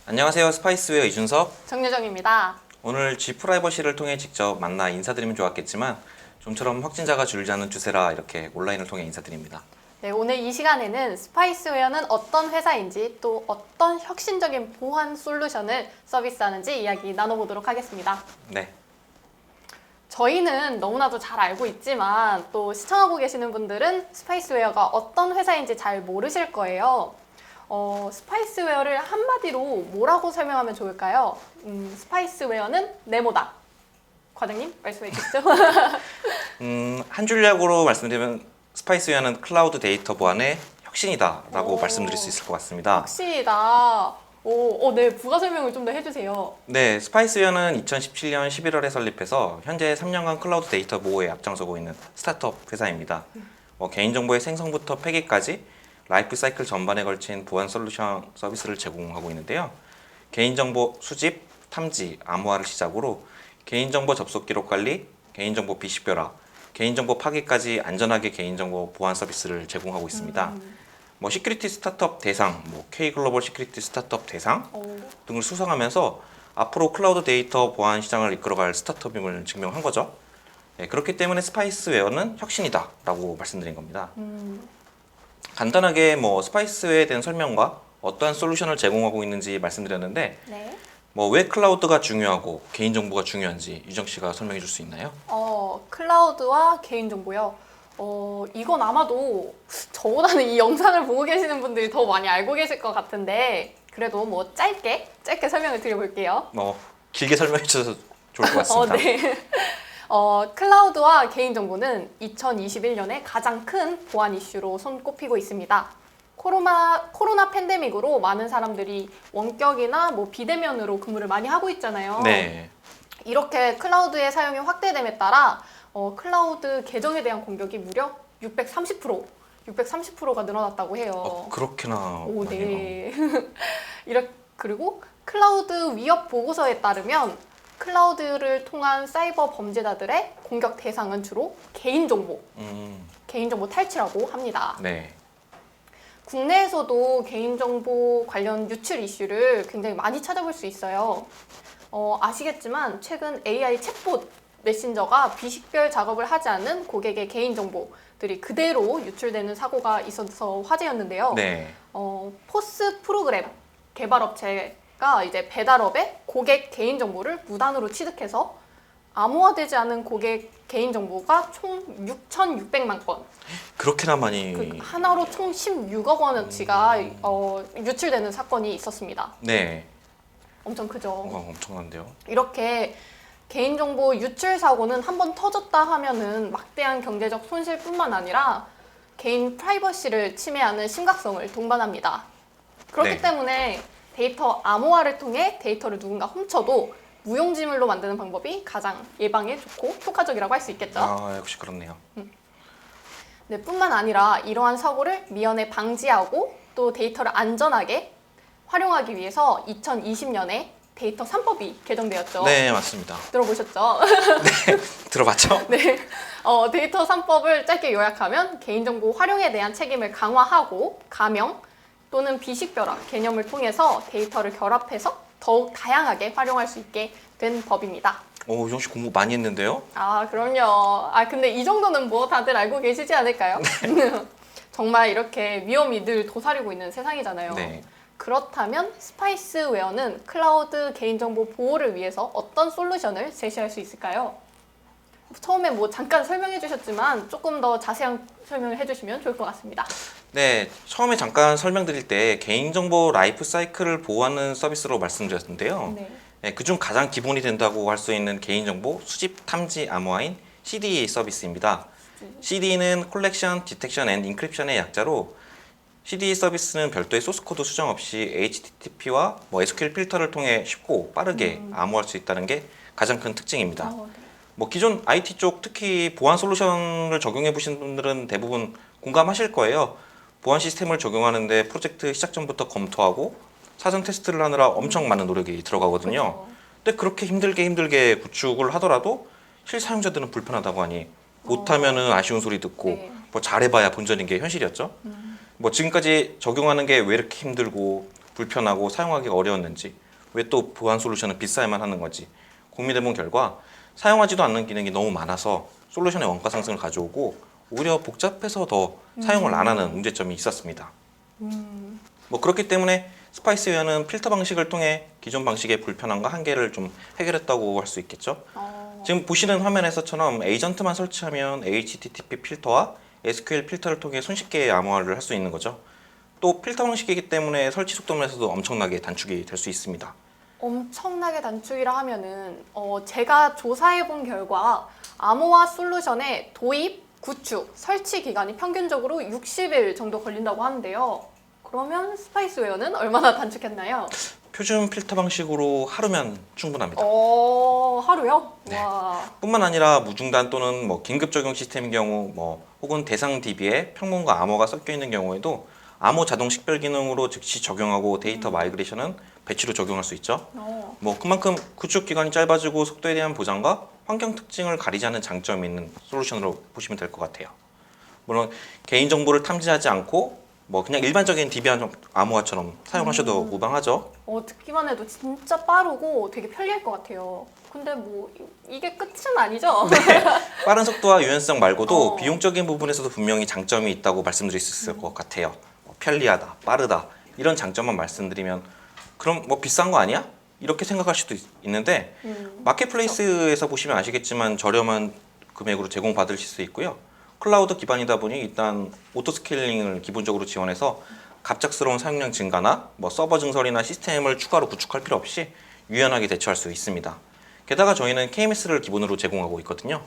안녕하세요. 스파이스웨어 이준석. 정유정입니다. 오늘 G프라이버시를 통해 직접 만나 인사드리면 좋았겠지만 좀처럼 확진자가 줄지 않는 추세라 이렇게 온라인을 통해 인사드립니다. 네, 오늘 이 시간에는 스파이스웨어는 어떤 회사인지 또 어떤 혁신적인 보안 솔루션을 서비스하는지 이야기 나눠보도록 하겠습니다. 네. 저희는 너무나도 잘 알고 있지만 또 시청하고 계시는 분들은 스파이스웨어가 어떤 회사인지 잘 모르실 거예요. 스파이스웨어를 한마디로 뭐라고 설명하면 좋을까요? 스파이스웨어는 네모다. 과장님 말씀해 주시죠. 한 줄약으로 말씀드리면 스파이스웨어는 클라우드 데이터 보안의 혁신이다라고 말씀드릴 수 있을 것 같습니다. 혁신이다. 네, 부가 설명을 좀 더 해주세요. 네, 스파이스웨어는 2017년 11월에 설립해서 현재 3년간 클라우드 데이터 보호에 앞장서고 있는 스타트업 회사입니다. 개인정보의 생성부터 폐기까지 라이프 사이클 전반에 걸친 보안 솔루션 서비스를 제공하고 있는데요. 개인정보 수집, 탐지, 암호화를 시작으로 개인정보 접속 기록 관리, 개인정보 비식별화, 개인정보 파기까지 안전하게 개인정보 보안 서비스를 제공하고 있습니다. 시큐리티 스타트업 대상, K글로벌 시큐리티 스타트업 대상 등을 수상하면서 앞으로 클라우드 데이터 보안 시장을 이끌어갈 스타트업임을 증명한 거죠. 네, 그렇기 때문에 스파이스웨어는 혁신이다라고 말씀드린 겁니다. 간단하게 스파이스웨어에 대한 설명과 어떠한 솔루션을 제공하고 있는지 말씀드렸는데 네. 왜 클라우드가 중요하고 개인정보가 중요한지 유정 씨가 설명해 줄 수 있나요? 클라우드와 개인정보요. 이건 아마도 저보다는 이 영상을 보고 계시는 분들이 더 많이 알고 계실 것 같은데 그래도 짧게 설명을 드려볼게요. 길게 설명해 주셔서 좋을 것 같습니다. 네. 클라우드와 개인정보는 2021년에 가장 큰 보안 이슈로 손꼽히고 있습니다. 코로나 팬데믹으로 많은 사람들이 원격이나 비대면으로 근무를 많이 하고 있잖아요. 네. 이렇게 클라우드의 사용이 확대됨에 따라 클라우드 계정에 대한 공격이 무려 630%가 늘어났다고 해요. 그렇게나 오, 많이 네. 그리고 클라우드 위협 보고서에 따르면 클라우드를 통한 사이버 범죄자들의 공격 대상은 주로 개인정보 탈취라고 합니다. 네. 국내에서도 개인정보 관련 유출 이슈를 굉장히 많이 찾아볼 수 있어요. 아시겠지만 최근 AI 챗봇 메신저가 비식별 작업을 하지 않는 고객의 개인정보들이 그대로 유출되는 사고가 있어서 화제였는데요. 네. 포스 프로그램 개발업체가 이제 배달업의 고객 개인정보를 무단으로 취득해서 암호화되지 않은 고객 개인정보가 총 6,600만 건. 그렇게나 많이. 하나로 총 16억 원어치가 유출되는 사건이 있었습니다. 네. 엄청 크죠. 엄청난데요. 이렇게 개인정보 유출 사고는 한번 터졌다 하면은 막대한 경제적 손실뿐만 아니라 개인 프라이버시를 침해하는 심각성을 동반합니다. 그렇기 네. 때문에 데이터 암호화를 통해 데이터를 누군가 훔쳐도 무용지물로 만드는 방법이 가장 예방에 좋고 효과적이라고 할 수 있겠죠. 역시 그렇네요. 네, 뿐만 아니라 이러한 사고를 미연에 방지하고 또 데이터를 안전하게 활용하기 위해서 2020년에 데이터 3법이 개정되었죠. 네, 맞습니다. 들어보셨죠? 네, 들어봤죠? 네. 데이터 3법을 짧게 요약하면 개인정보 활용에 대한 책임을 강화하고 가명 또는 비식별화 개념을 통해서 데이터를 결합해서 더욱 다양하게 활용할 수 있게 된 법입니다. 유정 씨 공부 많이 했는데요? 그럼요. 근데 이 정도는 다들 알고 계시지 않을까요? 정말 이렇게 위험이 늘 도사리고 있는 세상이잖아요. 네. 그렇다면 스파이스웨어는 클라우드 개인정보 보호를 위해서 어떤 솔루션을 제시할 수 있을까요? 처음에 잠깐 설명해 주셨지만 조금 더 자세한 설명을 해주시면 좋을 것 같습니다. 네, 처음에 잠깐 설명드릴 때 개인정보 라이프 사이클을 보호하는 서비스로 말씀드렸는데요. 네. 그중 가장 기본이 된다고 할 수 있는 개인정보 수집 탐지 암호화인 CDA 서비스입니다. CD는 콜렉션, 디텍션 앤 인크립션의 약자로 CDA 서비스는 별도의 소스코드 수정 없이 HTTP와 SQL 필터를 통해 쉽고 빠르게 암호화할 수 있다는 게 가장 큰 특징입니다. 네. 기존 IT 쪽 특히 보안 솔루션을 적용해 보신 분들은 대부분 공감하실 거예요. 보안 시스템을 적용하는데 프로젝트 시작 전부터 검토하고 사전 테스트를 하느라 엄청 많은 노력이 들어가거든요. 그렇죠. 근데 그렇게 힘들게 구축을 하더라도 실사용자들은 불편하다고 하니 못하면은 아쉬운 소리 듣고 네. 잘해봐야 본전인 게 현실이었죠. 지금까지 적용하는 게 왜 이렇게 힘들고 불편하고 사용하기가 어려웠는지, 왜 또 보안 솔루션은 비싸야만 하는 건지 고민해본 결과 사용하지도 않는 기능이 너무 많아서 솔루션의 원가 상승을 가져오고 오히려 복잡해서 더 사용을 안 하는 문제점이 있었습니다. 뭐 그렇기 때문에 스파이스웨어는 필터 방식을 통해 기존 방식의 불편함과 한계를 좀 해결했다고 할 수 있겠죠. 지금 보시는 화면에서처럼 에이전트만 설치하면 HTTP 필터와 SQL 필터를 통해 손쉽게 암호화를 할 수 있는 거죠. 또 필터 방식이기 때문에 설치 속도 면에서도 엄청나게 단축이 될 수 있습니다. 엄청나게 단축이라 하면은 제가 조사해 본 결과 암호화 솔루션의 도입, 구축, 설치 기간이 평균적으로 60일 정도 걸린다고 하는데요. 그러면 스파이스웨어는 얼마나 단축했나요? 표준 필터 방식으로 하루면 충분합니다. 하루요? 네. 와. 뿐만 아니라 무중단 또는 뭐 긴급 적용 시스템인 경우 혹은 대상 DB에 평문과 암호가 섞여 있는 경우에도 암호 자동 식별 기능으로 즉시 적용하고 데이터 마이그레이션은 배치로 적용할 수 있죠. 그만큼 구축 기간이 짧아지고 속도에 대한 보장과 환경 특징을 가리지 않는 장점이 있는 솔루션으로 보시면 될 것 같아요. 물론 개인 정보를 탐지하지 않고 그냥 일반적인 DB 암호화처럼 사용하셔도 무방하죠. 듣기만 해도 진짜 빠르고 되게 편리할 것 같아요. 근데 이게 끝은 아니죠? 네, 빠른 속도와 유연성 말고도 비용적인 부분에서도 분명히 장점이 있다고 말씀드릴 수 있을 것 같아요. 편리하다, 빠르다 이런 장점만 말씀드리면 그럼 비싼 거 아니야? 이렇게 생각할 수도 있는데 마켓플레이스에서 보시면 아시겠지만 저렴한 금액으로 제공받으실 수 있고요. 클라우드 기반이다 보니 일단 오토 스케일링을 기본적으로 지원해서 갑작스러운 사용량 증가나 서버 증설이나 시스템을 추가로 구축할 필요 없이 유연하게 대처할 수 있습니다. 게다가 저희는 KMS를 기본으로 제공하고 있거든요.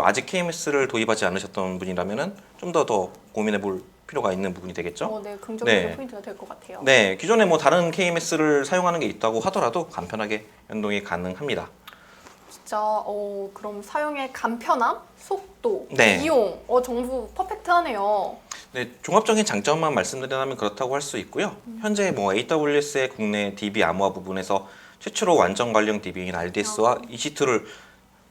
아직 KMS를 도입하지 않으셨던 분이라면은 좀 더 고민해 볼 필요가 있는 부분이 되겠죠. 네, 긍정적인 포인트가 될 것 같아요. 네, 기존에 다른 KMS를 사용하는 게 있다고 하더라도 간편하게 연동이 가능합니다. 진짜 그럼 사용의 간편함, 속도, 네. 비용 전부 퍼펙트하네요. 네, 종합적인 장점만 말씀드리자면 그렇다고 할 수 있고요. 현재 AWS의 국내 DB 암호화 부분에서 최초로 완전 관련 DB인 RDS와 EC2를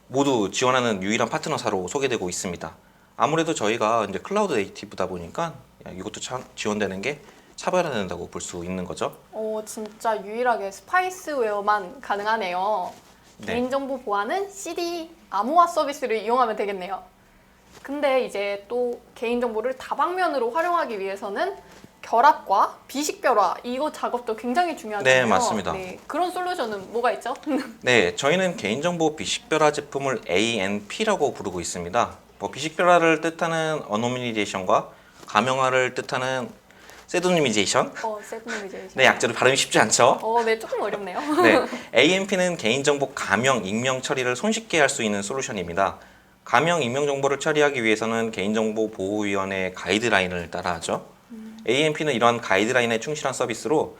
모두 지원하는 유일한 파트너사로 소개되고 있습니다. 아무래도 저희가 이제 클라우드 네이티브다 보니까 이것도 지원되는 게 차별화된다고 볼 수 있는 거죠. 진짜 유일하게 스파이스웨어만 가능하네요. 네. 개인정보 보안은 CD 암호화 서비스를 이용하면 되겠네요. 근데 이제 또 개인정보를 다방면으로 활용하기 위해서는 결합과 비식별화 이거 작업도 굉장히 중요하잖아요. 네, 맞습니다. 네, 그런 솔루션은 뭐가 있죠? 네, 저희는 개인정보 비식별화 제품을 ANP라고 부르고 있습니다. 비식별화를 뜻하는 어노미니제이션과 가명화를 뜻하는 세도니미제이션. 세그니미제이션. 네, 약자로 발음이 쉽지 않죠. 네, 조금 어렵네요. 네, ANP는 개인정보 가명, 익명 처리를 손쉽게 할 수 있는 솔루션입니다. 가명, 익명 정보를 처리하기 위해서는 개인정보보호위원회의 가이드라인을 따라하죠. ANP는 이러한 가이드라인에 충실한 서비스로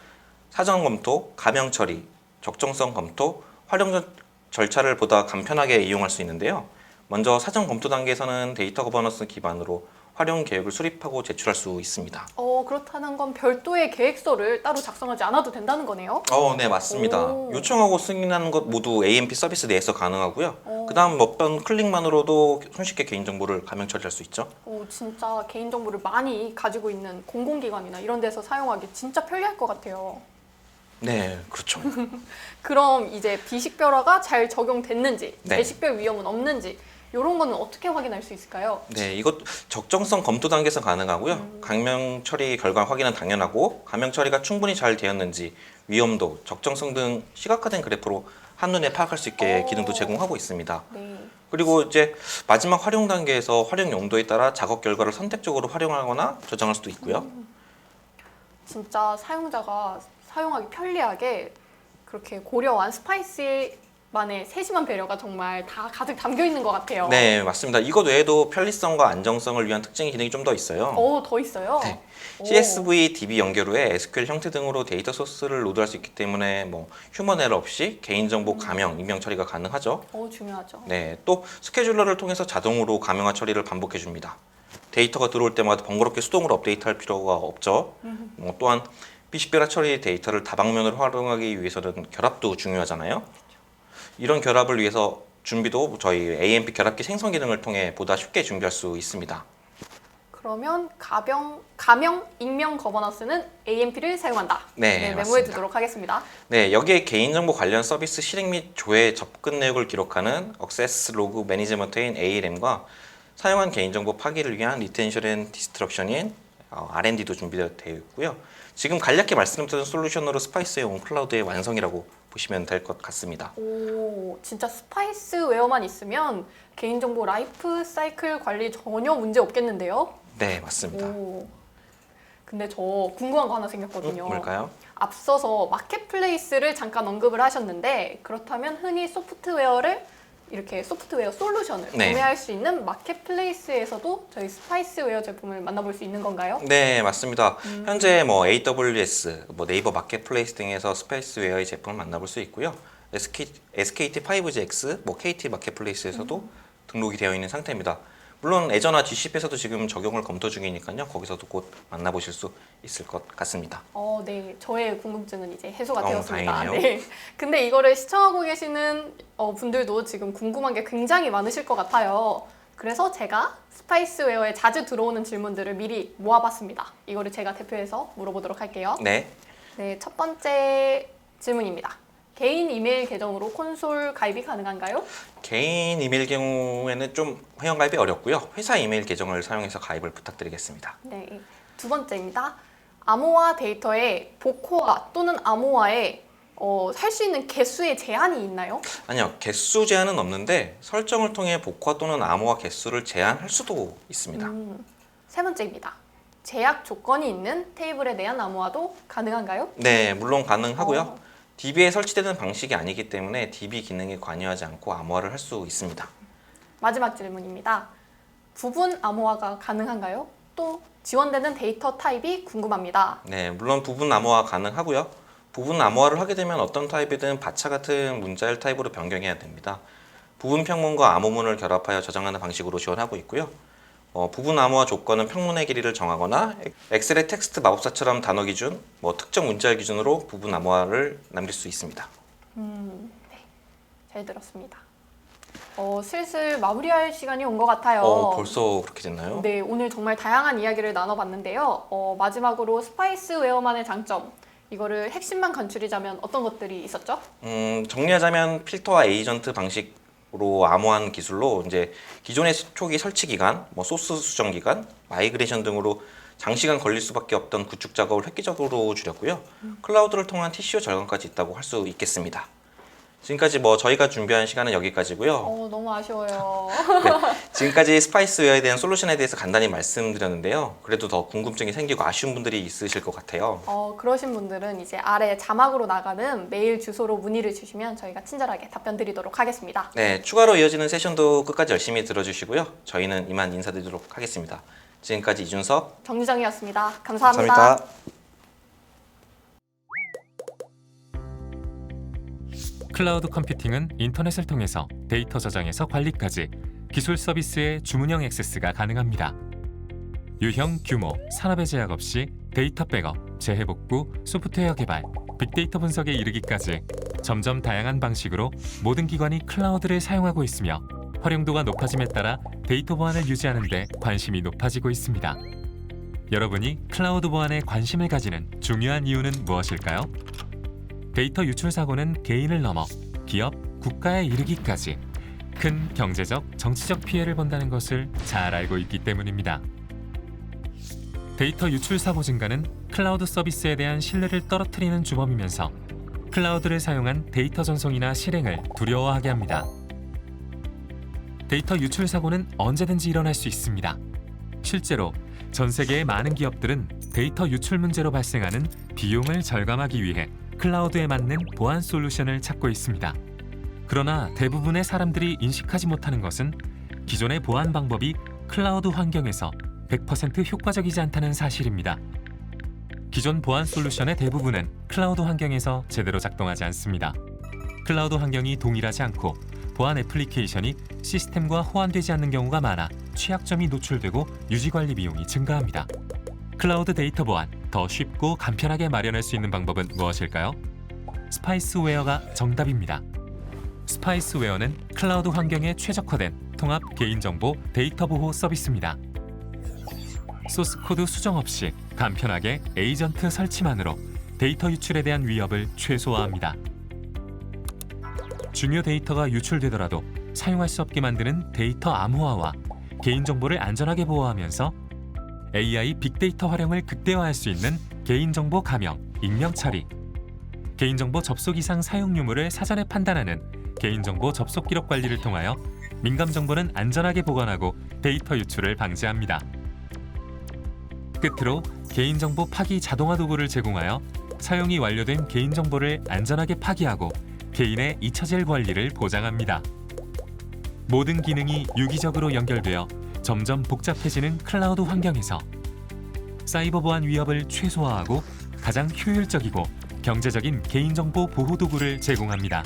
사전 검토, 가명 처리, 적정성 검토, 활용 절차를 보다 간편하게 이용할 수 있는데요. 먼저 사전 검토 단계에서는 데이터 거버넌스 기반으로 활용 계획을 수립하고 제출할 수 있습니다. 그렇다는 건 별도의 계획서를 따로 작성하지 않아도 된다는 거네요? 네, 맞습니다. 요청하고 승인하는 것 모두 ANP 서비스 내에서 가능하고요. 그 다음 몇 번 클릭만으로도 손쉽게 개인정보를 가명 처리할 수 있죠. 진짜 개인정보를 많이 가지고 있는 공공기관이나 이런 데서 사용하기 진짜 편리할 것 같아요. 네, 그렇죠. 그럼 이제 비식별화가 잘 적용됐는지, 네. 재식별 위험은 없는지 이런 거는 어떻게 확인할 수 있을까요? 네, 이것 적정성 검토 단계에서 가능하고요. 가명 처리 결과 확인은 당연하고 가명 처리가 충분히 잘 되었는지 위험도, 적정성 등 시각화된 그래프로 한눈에 파악할 수 있게 기능도 제공하고 있습니다. 네. 그리고 이제 마지막 활용 단계에서 활용 용도에 따라 작업 결과를 선택적으로 활용하거나 저장할 수도 있고요. 진짜 사용자가 사용하기 편리하게 그렇게 고려한 스파이스만의 세심한 배려가 정말 다 가득 담겨 있는 것 같아요. 네, 맞습니다. 이것 외에도 편리성과 안정성을 위한 특징 기능이 좀 더 있어요. 더 있어요? 네. CSV, DB 연결 후에 SQL 형태 등으로 데이터 소스를 로드할 수 있기 때문에 휴먼 에러 없이 개인정보 가명, 익명 처리가 가능하죠. 중요하죠. 네, 또 스케줄러를 통해서 자동으로 가명화 처리를 반복해 줍니다. 데이터가 들어올 때마다 번거롭게 수동으로 업데이트할 필요가 없죠. 또한 비식별화 처리 데이터를 다방면으로 활용하기 위해서는 결합도 중요하잖아요. 이런 결합을 위해서 준비도 저희 ANP 결합기 생성 기능을 통해 보다 쉽게 준비할 수 있습니다. 그러면 가명 익명 거버넌스는 AMP를 사용한다. 네, 메모해 맞습니다. 두도록 하겠습니다. 네, 여기에 개인정보 관련 서비스 실행 및 조회 접근 내역을 기록하는 액세스 로그 매니지먼트인 ALM과 사용한 개인정보 파기를 위한 리텐션 앤 디스트럭션인 R&D도 준비되어 있고요. 지금 간략히 말씀드린 솔루션으로 스파이스의 온 클라우드의 완성이라고 보시면 될 것 같습니다. 오, 진짜 스파이스웨어만 있으면 개인정보 라이프 사이클 관리 전혀 문제 없겠는데요? 네, 맞습니다. 오. 근데 저 궁금한 거 하나 생겼거든요. 뭘까요? 앞서서 마켓플레이스를 잠깐 언급을 하셨는데 그렇다면 흔히 이렇게 소프트웨어 솔루션을 네. 구매할 수 있는 마켓플레이스에서도 저희 스파이스웨어 제품을 만나볼 수 있는 건가요? 네, 맞습니다. 현재 AWS, 네이버 마켓플레이스 등에서 스파이스웨어의 제품을 만나볼 수 있고요. SKT 5GX, KT 마켓플레이스에서도 등록이 되어 있는 상태입니다. 물론 애저나 GCP에서도 지금 적용을 검토 중이니까요. 거기서도 곧 만나보실 수 있을 것 같습니다. 네. 저의 궁금증은 이제 해소가 되었습니다. 다행이네요. 네. 근데 이거를 시청하고 계시는 분들도 지금 궁금한 게 굉장히 많으실 것 같아요. 그래서 제가 스파이스웨어에 자주 들어오는 질문들을 미리 모아봤습니다. 이거를 제가 대표해서 물어보도록 할게요. 네. 네, 첫 번째 질문입니다. 개인 이메일 계정으로 콘솔 가입이 가능한가요? 개인 이메일 경우에는 좀 회원가입이 어렵고요. 회사 이메일 계정을 사용해서 가입을 부탁드리겠습니다. 네. 두 번째입니다. 암호화 데이터에 복호화 또는 암호화에 할 수 있는 개수의 제한이 있나요? 아니요, 개수 제한은 없는데 설정을 통해 복화 또는 암호화 개수를 제한할 수도 있습니다. 세 번째입니다. 제약 조건이 있는 테이블에 대한 암호화도 가능한가요? 네, 물론 가능하고요. DB에 설치되는 방식이 아니기 때문에 DB 기능에 관여하지 않고 암호화를 할 수 있습니다. 마지막 질문입니다. 부분 암호화가 가능한가요? 또 지원되는 데이터 타입이 궁금합니다. 네, 물론 부분 암호화 가능하고요. 부분 암호화를 하게 되면 어떤 타입이든 바차 같은 문자열 타입으로 변경해야 됩니다. 부분 평문과 암호문을 결합하여 저장하는 방식으로 지원하고 있고요. 부분 암호화 조건은 평문의 길이를 정하거나 엑셀의 텍스트 마법사처럼 단어 기준, 특정 문자열 기준으로 부분 암호화를 남길 수 있습니다. 네, 잘 들었습니다. 슬슬 마무리할 시간이 온 것 같아요. 벌써 그렇게 됐나요? 네, 오늘 정말 다양한 이야기를 나눠봤는데요. 마지막으로 스파이스웨어만의 장점, 이거를 핵심만 간추리자면 어떤 것들이 있었죠? 정리하자면 필터와 에이전트 방식으로 암호화한 기술로 이제 기존의 초기 설치 기간, 소스 수정 기간, 마이그레이션 등으로 장시간 걸릴 수밖에 없던 구축 작업을 획기적으로 줄였고요. 클라우드를 통한 TCO 절감까지 있다고 할 수 있겠습니다. 지금까지 저희가 준비한 시간은 여기까지고요. 너무 아쉬워요. 네, 지금까지 스파이스웨어에 대한 솔루션에 대해서 간단히 말씀드렸는데요. 그래도 더 궁금증이 생기고 아쉬운 분들이 있으실 것 같아요. 그러신 분들은 이제 아래 자막으로 나가는 메일 주소로 문의를 주시면 저희가 친절하게 답변 드리도록 하겠습니다. 네, 추가로 이어지는 세션도 끝까지 열심히 들어주시고요. 저희는 이만 인사드리도록 하겠습니다. 지금까지 이준석, 정유정이었습니다. 감사합니다. 감사합니다. 클라우드 컴퓨팅은 인터넷을 통해서 데이터 저장에서 관리까지 기술 서비스의 주문형 액세스가 가능합니다. 유형, 규모, 산업의 제약 없이 데이터 백업, 재해복구, 소프트웨어 개발, 빅데이터 분석에 이르기까지 점점 다양한 방식으로 모든 기관이 클라우드를 사용하고 있으며 활용도가 높아짐에 따라 데이터 보안을 유지하는 데 관심이 높아지고 있습니다. 여러분이 클라우드 보안에 관심을 가지는 중요한 이유는 무엇일까요? 데이터 유출 사고는 개인을 넘어 기업, 국가에 이르기까지 큰 경제적, 정치적 피해를 본다는 것을 잘 알고 있기 때문입니다. 데이터 유출 사고 증가는 클라우드 서비스에 대한 신뢰를 떨어뜨리는 주범이면서 클라우드를 사용한 데이터 전송이나 실행을 두려워하게 합니다. 데이터 유출 사고는 언제든지 일어날 수 있습니다. 실제로 전 세계의 많은 기업들은 데이터 유출 문제로 발생하는 비용을 절감하기 위해 클라우드에 맞는 보안 솔루션을 찾고 있습니다. 그러나 대부분의 사람들이 인식하지 못하는 것은 기존의 보안 방법이 클라우드 환경에서 100% 효과적이지 않다는 사실입니다. 기존 보안 솔루션의 대부분은 클라우드 환경에서 제대로 작동하지 않습니다. 클라우드 환경이 동일하지 않고 보안 애플리케이션이 시스템과 호환되지 않는 경우가 많아 취약점이 노출되고 유지관리 비용이 증가합니다. 클라우드 데이터 보안, 더 쉽고 간편하게 마련할 수 있는 방법은 무엇일까요? 스파이스웨어가 정답입니다. 스파이스웨어는 클라우드 환경에 최적화된 통합 개인정보 데이터 보호 서비스입니다. 소스코드 수정 없이 간편하게 에이전트 설치만으로 데이터 유출에 대한 위협을 최소화합니다. 중요 데이터가 유출되더라도 사용할 수 없게 만드는 데이터 암호화와 개인정보를 안전하게 보호하면서 AI 빅데이터 활용을 극대화할 수 있는 개인정보 감형, 익명 처리, 개인정보 접속 이상 사용 유무를 사전에 판단하는 개인정보 접속 기록 관리를 통하여 민감 정보는 안전하게 보관하고 데이터 유출을 방지합니다. 끝으로 개인정보 파기 자동화 도구를 제공하여 사용이 완료된 개인정보를 안전하게 파기하고 개인의 잊혀질 권리를 보장합니다. 모든 기능이 유기적으로 연결되어 점점 복잡해지는 클라우드 환경에서 사이버 보안 위협을 최소화하고 가장 효율적이고 경제적인 개인정보 보호 도구를 제공합니다.